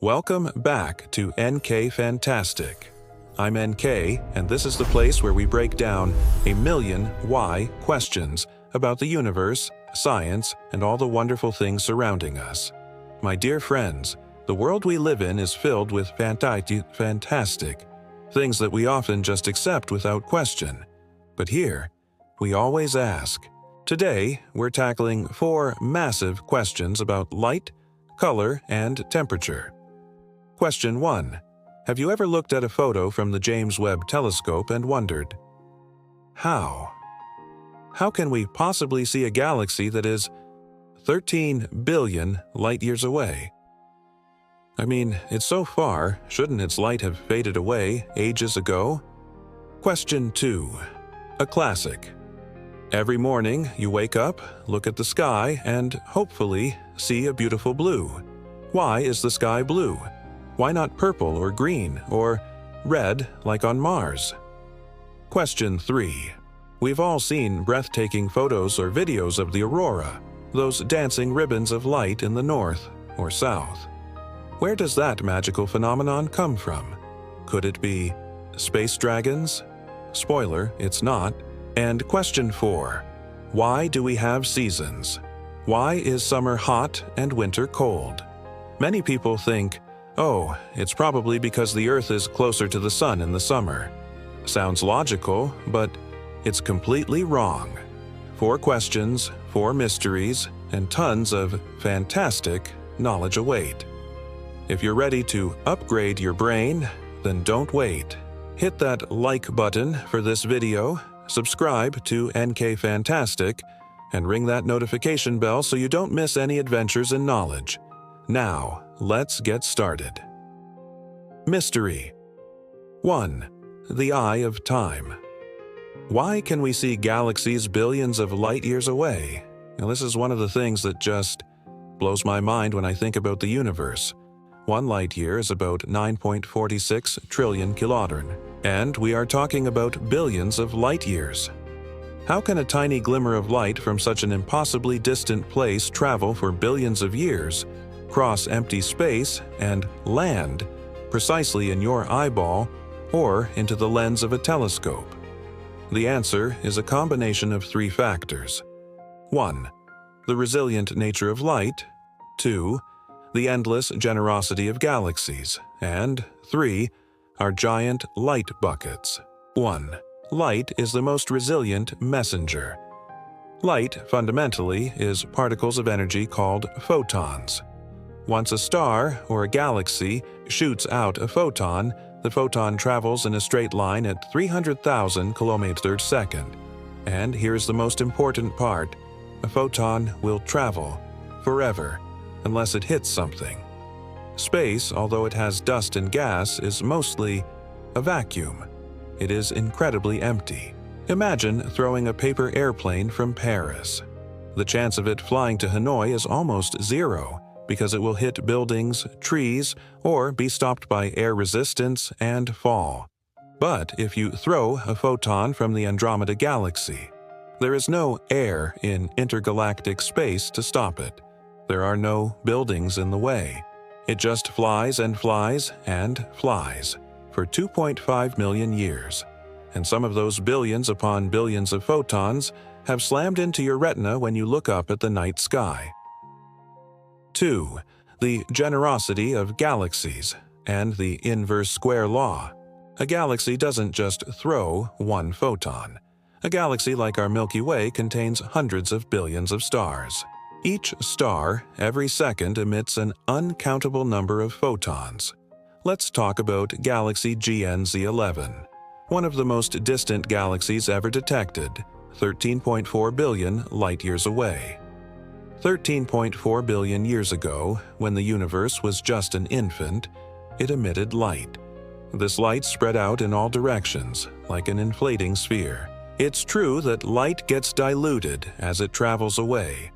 Welcome back to NK Fantastic. I'm NK, and this is the place where we break down a million why questions about the universe, science, and all the wonderful things surrounding us. My dear friends, the world we live in is filled with fantastic things that we often just accept without question. But here, we always ask. Today, we're tackling 4 massive questions about light, color, and temperature. Question 1. Have you ever looked at a photo from the James Webb Telescope and wondered, how? How can we possibly see a galaxy that is 13 billion light-years away? I mean, it's so far, shouldn't its light have faded away ages ago? Question 2. A classic. Every morning, you wake up, look at the sky, and hopefully see a beautiful blue. Why is the sky blue? Why not purple or green or red like on Mars? Question 3. We've all seen breathtaking photos or videos of the Aurora, those dancing ribbons of light in the north or south. Where does that magical phenomenon come from? Could it be space dragons? Spoiler, it's not. And question 4. Why do we have seasons? Why is summer hot and winter cold? Many people think, oh, it's probably because the Earth is closer to the sun in the summer. Sounds logical, but it's completely wrong. 4 questions, 4 mysteries, and tons of fantastic knowledge await. If you're ready to upgrade your brain, then don't wait. Hit that like button for this video, subscribe to NK Fantastic, and ring that notification bell so you don't miss any adventures in knowledge. Now, let's get started. Mystery 1. The Eye of Time. Why can we see galaxies billions of light-years away? Now, this is one of the things that just blows my mind when I think about the universe. 1 light-year is about 9.46 trillion kilometers, and we are talking about billions of light-years. How can a tiny glimmer of light from such an impossibly distant place travel for billions of years, cross empty space, and land precisely in your eyeball or into the lens of a telescope? The answer is a combination of 3 factors. 1. The resilient nature of light. 2. The endless generosity of galaxies. And 3. Our giant light buckets. 1. Light is the most resilient messenger. Light, fundamentally, is particles of energy called photons. Once a star or a galaxy shoots out a photon, the photon travels in a straight line at 300,000 kilometers per second. And here's the most important part: a photon will travel forever unless it hits something. Space, although it has dust and gas, is mostly a vacuum. It is incredibly empty. Imagine throwing a paper airplane from Paris. The chance of it flying to Hanoi is almost 0, because it will hit buildings, trees, or be stopped by air resistance and fall. But if you throw a photon from the Andromeda Galaxy, there is no air in intergalactic space to stop it. There are no buildings in the way. It just flies and flies and flies for 2.5 million years. And some of those billions upon billions of photons have slammed into your retina when you look up at the night sky. 2. The generosity of galaxies and the inverse square law. A galaxy doesn't just throw 1 photon. A galaxy like our Milky Way contains hundreds of billions of stars. Each star, every second, emits an uncountable number of photons. Let's talk about galaxy GNZ11, one of the most distant galaxies ever detected, 13.4 billion light-years away. 13.4 billion years ago, when the universe was just an infant, it emitted light. This light spread out in all directions, like an inflating sphere. It's true that light gets diluted as it travels away.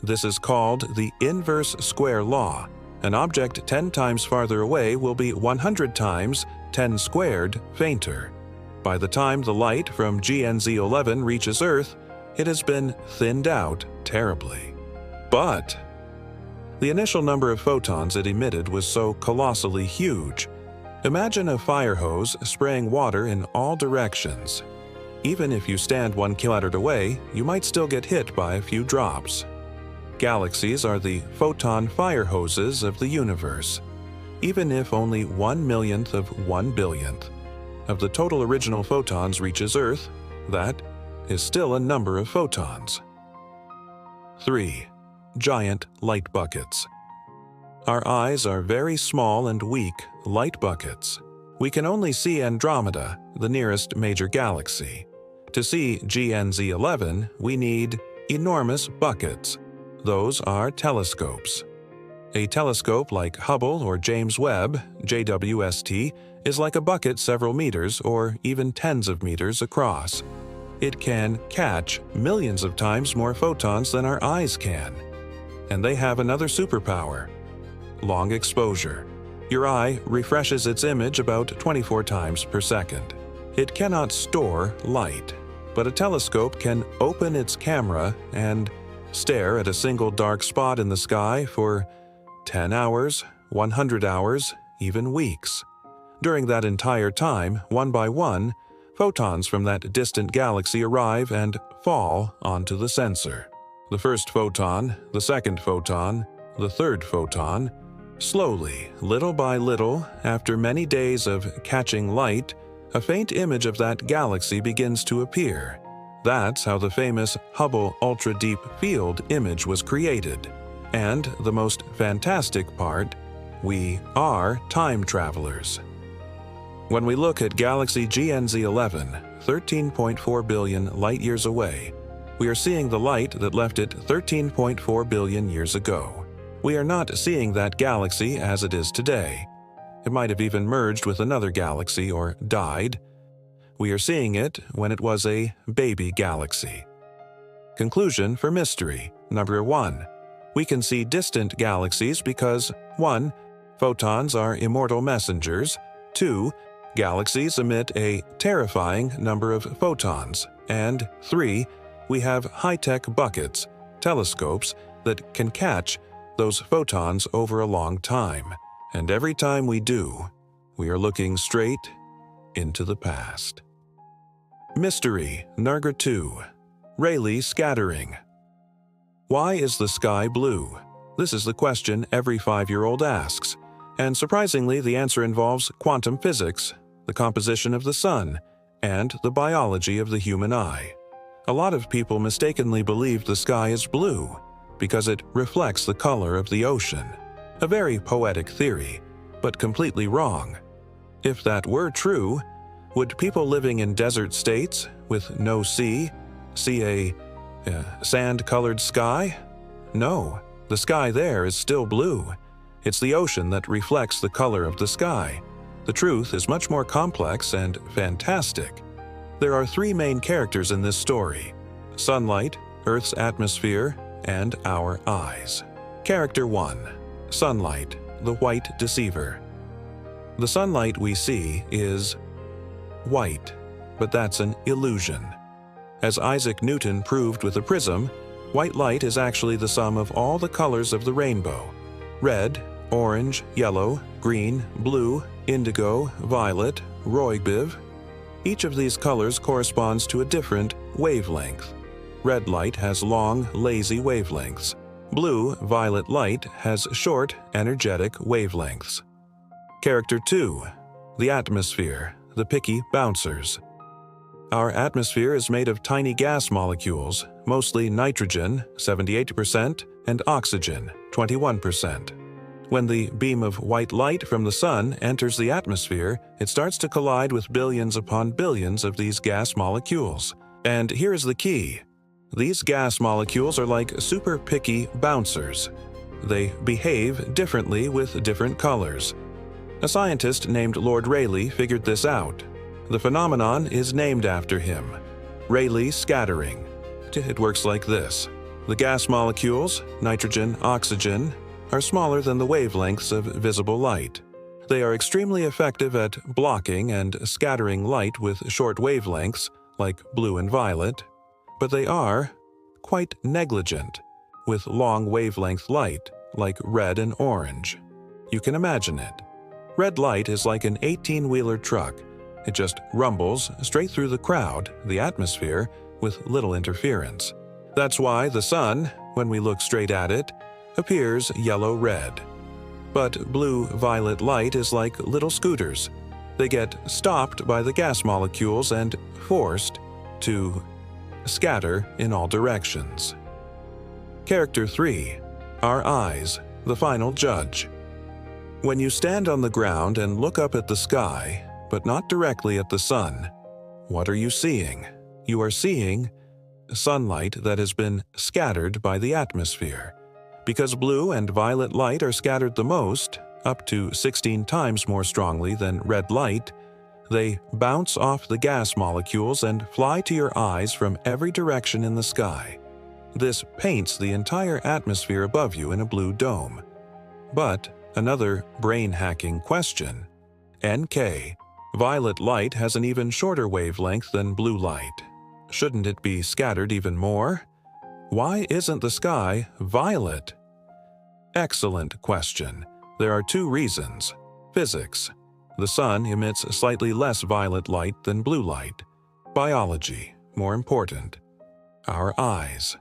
This is called the inverse square law. An object 10 times farther away will be 100 times 10 squared fainter. By the time the light from GNZ11 reaches Earth, it has been thinned out terribly. But The initial number of photons it emitted was so colossally huge. Imagine a fire hose spraying water in all directions. Even if you stand 1 kilometer away, you might still get hit by a few drops. Galaxies are the photon fire hoses of the universe. Even if only 1/millionth of 1/billionth of the total original photons reaches Earth, that is still a number of photons. 3. Giant light buckets. Our eyes are very small and weak light buckets. We can only see Andromeda, the nearest major galaxy. To see GNZ 11, we need enormous buckets. Those are telescopes. A telescope like Hubble or James Webb, JWST, is like a bucket several meters or even tens of meters across. It can catch millions of times more photons than our eyes can. And they have another superpower: long exposure. Your eye refreshes its image about 24 times per second. It cannot store light, but a telescope can open its camera and stare at a single dark spot in the sky for 10 hours, 100 hours, even weeks. During that entire time, one by one, photons from that distant galaxy arrive and fall onto the sensor. The first photon, the second photon, the third photon. Slowly, little by little, after many days of catching light, a faint image of that galaxy begins to appear. That's how the famous Hubble Ultra Deep Field image was created. And the most fantastic part, we are time travelers. When we look at galaxy GNZ 11, 13.4 billion light-years away, we are seeing the light that left it 13.4 billion years ago. We are not seeing that galaxy as it is today. It might have even merged with another galaxy or died. We are seeing it when it was a baby galaxy. Conclusion for mystery. Number 1. We can see distant galaxies because 1. Photons are immortal messengers. 2. Galaxies emit a terrifying number of photons. And 3. We have high-tech buckets, telescopes, that can catch those photons over a long time. And every time we do, we are looking straight into the past. Mystery Number 2. Rayleigh Scattering. Why is the sky blue? This is the question every 5-year-old asks. And surprisingly, the answer involves quantum physics, the composition of the sun, and the biology of the human eye. A lot of people mistakenly believe the sky is blue because it reflects the color of the ocean. A very poetic theory, but completely wrong. If that were true, would people living in desert states with no sea see a sand-colored sky? No, the sky there is still blue. It's the ocean that reflects the color of the sky. The truth is much more complex and fantastic. There are 3 main characters in this story: sunlight, Earth's atmosphere, and our eyes. Character 1. Sunlight, the white deceiver. The sunlight we see is white, but that's an illusion. As Isaac Newton proved with a prism, white light is actually the sum of all the colors of the rainbow: red, orange, yellow, green, blue, indigo, violet, roibiv. Each of these colors corresponds to a different wavelength. Red light has long, lazy wavelengths. Blue, violet light has short, energetic wavelengths. Character 2. The atmosphere, the picky bouncers. Our atmosphere is made of tiny gas molecules, mostly nitrogen, 78%, and oxygen, 21%. When the beam of white light from the sun enters the atmosphere, it starts to collide with billions upon billions of these gas molecules. And here is the key. These gas molecules are like super picky bouncers. They behave differently with different colors. A scientist named Lord Rayleigh figured this out. The phenomenon is named after him: Rayleigh Scattering. It works like this. The gas molecules, nitrogen, oxygen, are smaller than the wavelengths of visible light. They are extremely effective at blocking and scattering light with short wavelengths, like blue and violet, but they are quite negligent with long wavelength light, like red and orange. You can imagine it. Red light is like an 18-wheeler truck. It just rumbles straight through the crowd, the atmosphere, with little interference. That's why the sun, when we look straight at it, appears yellow-red. But blue-violet light is like little scooters. They get stopped by the gas molecules and forced to scatter in all directions. Character 3. Our eyes, the final judge. When you stand on the ground and look up at the sky, but not directly at the sun, what are you seeing? You are seeing sunlight that has been scattered by the atmosphere. Because blue and violet light are scattered the most, up to 16 times more strongly than red light, they bounce off the gas molecules and fly to your eyes from every direction in the sky. This paints the entire atmosphere above you in a blue dome. But another brain-hacking question. NK. Violet light has an even shorter wavelength than blue light. Shouldn't it be scattered even more? Why isn't the sky violet? Excellent question. There are two reasons. Physics. The sun emits slightly less violet light than blue light. Biology. More important. Our eyes.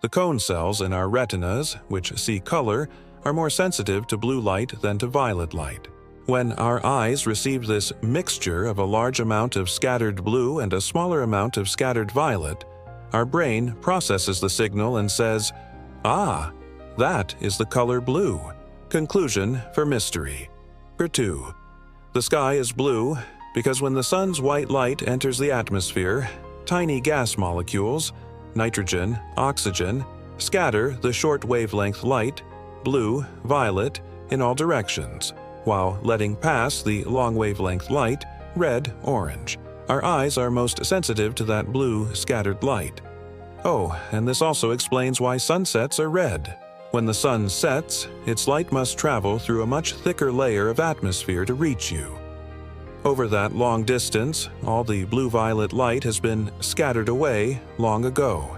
The cone cells in our retinas, which see color, are more sensitive to blue light than to violet light. When our eyes receive this mixture of a large amount of scattered blue and a smaller amount of scattered violet, our brain processes the signal and says, "Ah, that is the color blue." Conclusion for mystery. For 2. The sky is blue because when the sun's white light enters the atmosphere, tiny gas molecules, nitrogen, oxygen, scatter the short wavelength light, blue, violet, in all directions, while letting pass the long wavelength light, red, orange. Our eyes are most sensitive to that blue, scattered light. Oh, and this also explains why sunsets are red. When the sun sets, its light must travel through a much thicker layer of atmosphere to reach you. Over that long distance, all the blue-violet light has been scattered away long ago.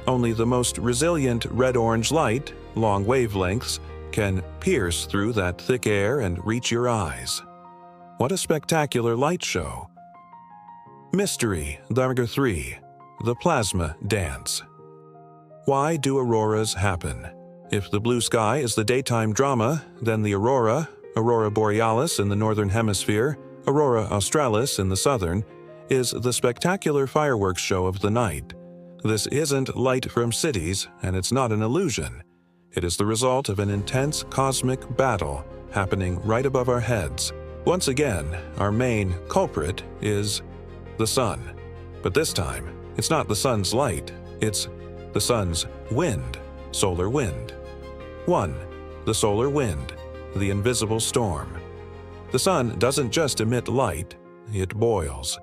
Only the most resilient red-orange light, long wavelengths, can pierce through that thick air and reach your eyes. What a spectacular light show! Mystery number 3. The Plasma Dance. Why do auroras happen? If the blue sky is the daytime drama, then the aurora, Aurora borealis in the northern hemisphere, Aurora australis in the southern, is the spectacular fireworks show of the night. This isn't light from cities, and it's not an illusion. It is the result of an intense cosmic battle happening right above our heads. Once again, our main culprit is the sun. But this time, it's not the sun's light, it's the sun's wind, solar wind. 1. The solar wind, the invisible storm. The sun doesn't just emit light, it boils.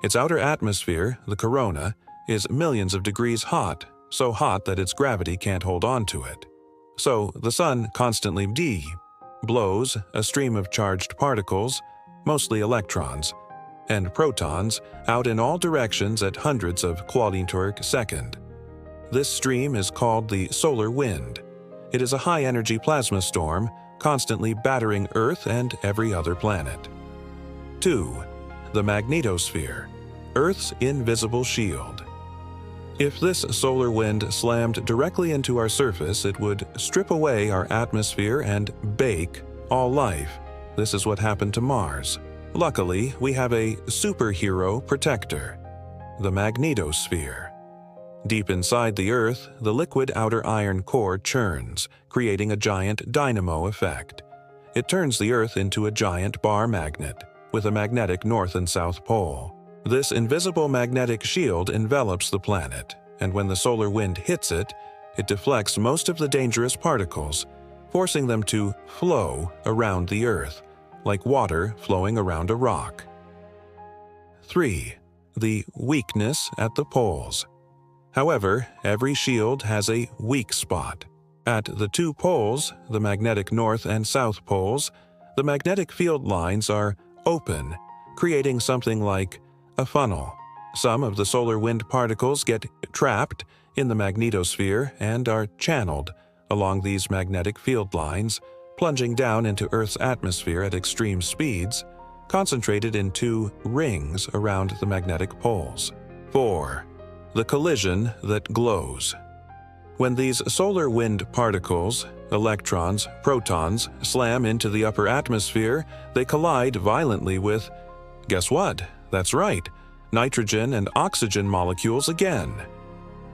Its outer atmosphere, the corona, is millions of degrees hot, so hot that its gravity can't hold on to it. So the sun constantly blows a stream of charged particles, mostly electrons, and protons out in all directions at hundreds of kilometers per second. This stream is called the solar wind. It is a high-energy plasma storm constantly battering Earth and every other planet. 2. The magnetosphere, Earth's invisible shield. If this solar wind slammed directly into our surface, it would strip away our atmosphere and bake all life. This is what happened to Mars. Luckily, we have a superhero protector, the magnetosphere. Deep inside the Earth, the liquid outer iron core churns, creating a giant dynamo effect. It turns the Earth into a giant bar magnet, with a magnetic north and south pole. This invisible magnetic shield envelops the planet, and when the solar wind hits it, it deflects most of the dangerous particles, forcing them to flow around the Earth, like water flowing around a rock. 3. The weakness at the poles. However, every shield has a weak spot. At the two poles, the magnetic north and south poles, the magnetic field lines are open, creating something like a funnel. Some of the solar wind particles get trapped in the magnetosphere and are channeled, along these magnetic field lines, plunging down into Earth's atmosphere at extreme speeds, concentrated in two rings around the magnetic poles. 4. The collision that glows. When these solar wind particles, electrons, protons, slam into the upper atmosphere, they collide violently with, guess what? That's right, nitrogen and oxygen molecules again.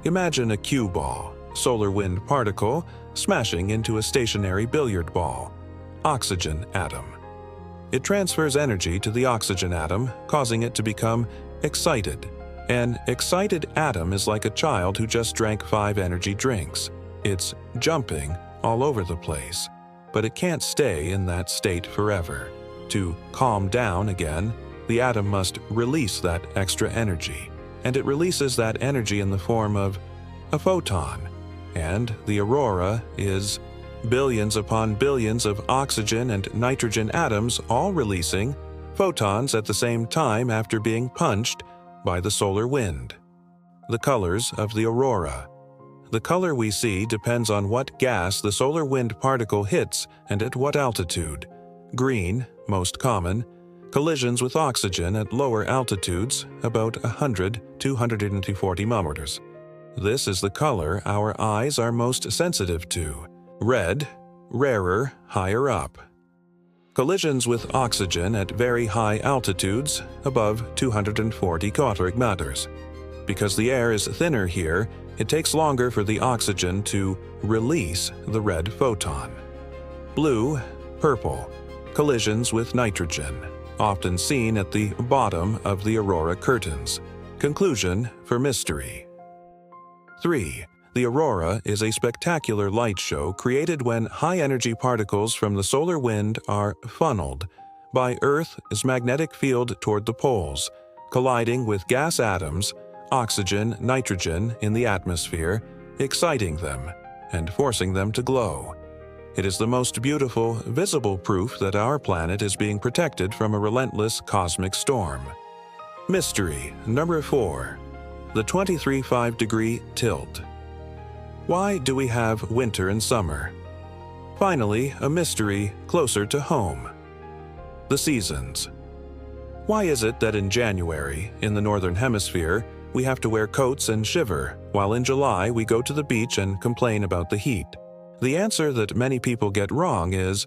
Imagine a cue ball, solar wind particle, smashing into a stationary billiard ball, oxygen atom. It transfers energy to the oxygen atom, causing it to become excited. An excited atom is like a child who just drank 5 energy drinks. It's jumping all over the place, but it can't stay in that state forever. To calm down again, the atom must release that extra energy, and it releases that energy in the form of a photon. And the aurora is billions upon billions of oxygen and nitrogen atoms all releasing photons at the same time after being punched by the solar wind. The colors of the aurora. The color we see depends on what gas the solar wind particle hits and at what altitude. Green, most common, collisions with oxygen at lower altitudes, about 100 to 140 millimeters. This is the color our eyes are most sensitive to. Red, rarer, higher up. Collisions with oxygen at very high altitudes, above 240 cubic meters. Because the air is thinner here, it takes longer for the oxygen to release the red photon. Blue, purple. Collisions with nitrogen, often seen at the bottom of the aurora curtains. Conclusion for mystery. 3. The aurora is a spectacular light show created when high-energy particles from the solar wind are funneled by Earth's magnetic field toward the poles, colliding with gas atoms, oxygen, nitrogen in the atmosphere, exciting them and forcing them to glow. It is the most beautiful, visible proof that our planet is being protected from a relentless cosmic storm. Mystery number 4. The 23.5-degree tilt. Why do we have winter and summer? Finally, a mystery closer to home. The seasons. Why is it that in January, in the Northern Hemisphere, we have to wear coats and shiver, while in July we go to the beach and complain about the heat? The answer that many people get wrong is,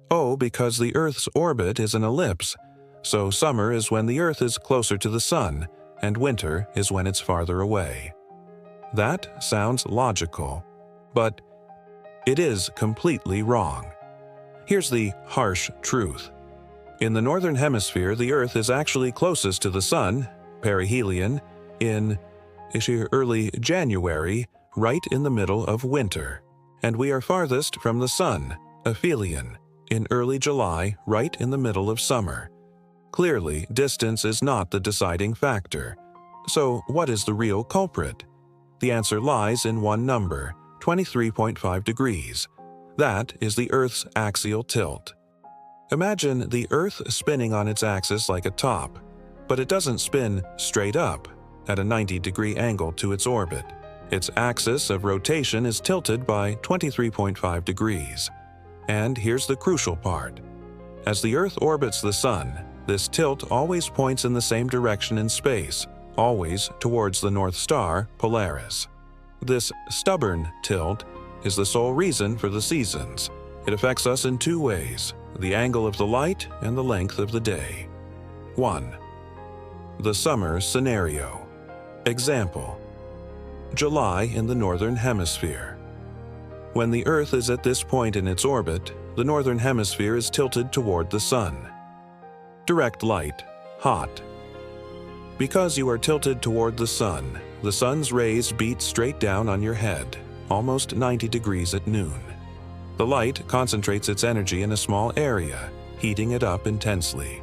because the Earth's orbit is an ellipse, so summer is when the Earth is closer to the sun, and winter is when it's farther away. That sounds logical, but it is completely wrong. Here's the harsh truth. In the Northern Hemisphere, the Earth is actually closest to the Sun, perihelion, in early January, right in the middle of winter. And we are farthest from the Sun, aphelion, in early July, right in the middle of summer. Clearly, distance is not the deciding factor. So, what is the real culprit? The answer lies in one number, 23.5 degrees. That is the Earth's axial tilt. Imagine the Earth spinning on its axis like a top, but it doesn't spin straight up at a 90-degree angle to its orbit. Its axis of rotation is tilted by 23.5 degrees. And here's the crucial part. As the Earth orbits the Sun, this tilt always points in the same direction in space, always towards the North Star, Polaris. This stubborn tilt is the sole reason for the seasons. It affects us in two ways: the angle of the light and the length of the day. 1. The summer scenario. Example: July in the Northern Hemisphere. When the Earth is at this point in its orbit, the Northern Hemisphere is tilted toward the Sun. Direct light, hot. Because you are tilted toward the Sun's rays beat straight down on your head, almost 90 degrees at noon. The light concentrates its energy in a small area, heating it up intensely.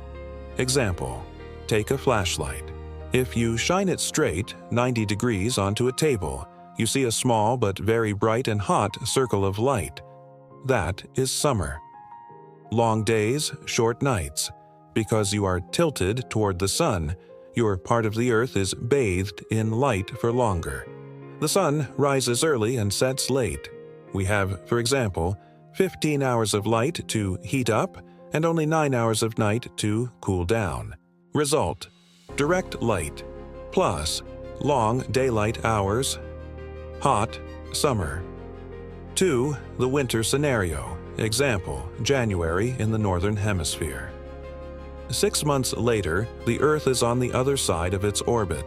Example: take a flashlight. If you shine it straight, 90 degrees onto a table, you see a small but very bright and hot circle of light. That is summer. Long days, short nights. Because you are tilted toward the Sun, your part of the Earth is bathed in light for longer. The Sun rises early and sets late. We have, for example, 15 hours of light to heat up and only 9 hours of night to cool down. Result: direct light plus long daylight hours, hot summer. 2. The winter scenario. Example, January in the Northern Hemisphere. 6 months later, the Earth is on the other side of its orbit.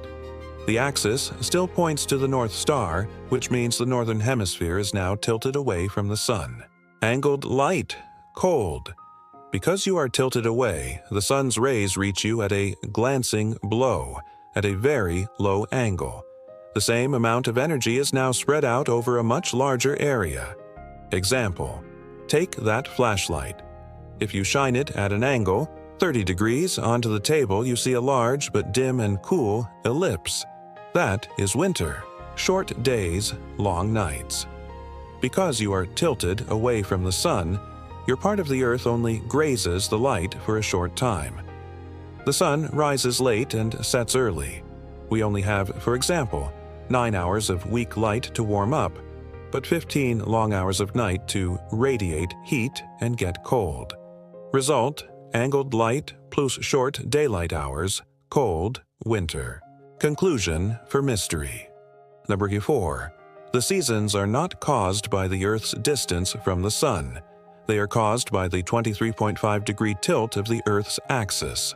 The axis still points to the North Star, which means the Northern Hemisphere is now tilted away from the Sun. Angled light, cold. Because you are tilted away, the Sun's rays reach you at a glancing blow, at a very low angle. The same amount of energy is now spread out over a much larger area. Example, take that flashlight. If you shine it at an angle, 30 degrees onto the table, you see a large but dim and cool ellipse. That is winter. Short days, long nights. Because you are tilted away from the Sun, your part of the Earth only grazes the light for a short time. The Sun rises late and sets early. We only have, for example, 9 hours of weak light to warm up, but 15 long hours of night to radiate heat and get cold. Result: angled light plus short daylight hours, cold, winter. Conclusion for mystery. Number 4. The seasons are not caused by the Earth's distance from the Sun. They are caused by the 23.5-degree tilt of the Earth's axis.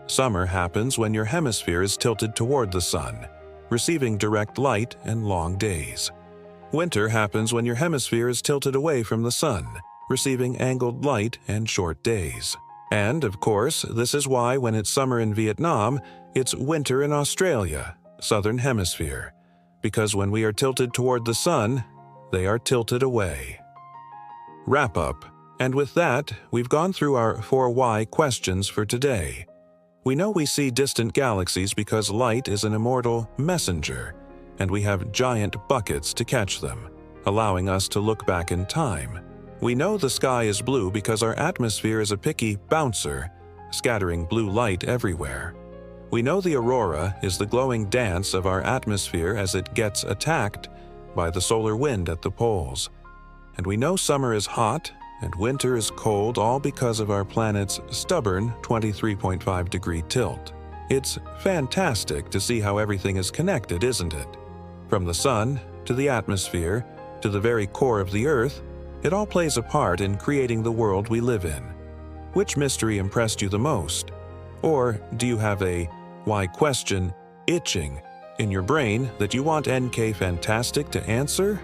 Summer happens when your hemisphere is tilted toward the Sun, receiving direct light and long days. Winter happens when your hemisphere is tilted away from the Sun, receiving angled light and short days. And, of course, this is why when it's summer in Vietnam, it's winter in Australia, Southern Hemisphere, because when we are tilted toward the Sun, they are tilted away. Wrap up. And with that, we've gone through our 4 why questions for today. We know we see distant galaxies because light is an immortal messenger, and we have giant buckets to catch them, allowing us to look back in time. We know the sky is blue because our atmosphere is a picky bouncer, scattering blue light everywhere. We know the aurora is the glowing dance of our atmosphere as it gets attacked by the solar wind at the poles. And we know summer is hot and winter is cold, all because of our planet's stubborn 23.5-degree tilt. It's fantastic to see how everything is connected, isn't it? From the Sun to the atmosphere to the very core of the Earth, it all plays a part in creating the world we live in. Which mystery impressed you the most? Or do you have a why question itching in your brain that you want NK Fantastic to answer?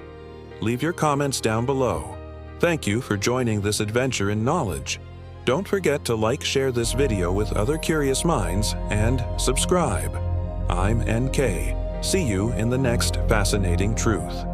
Leave your comments down below. Thank you for joining this adventure in knowledge. Don't forget to like, share this video with other curious minds, and subscribe. I'm NK. See you in the next fascinating truth.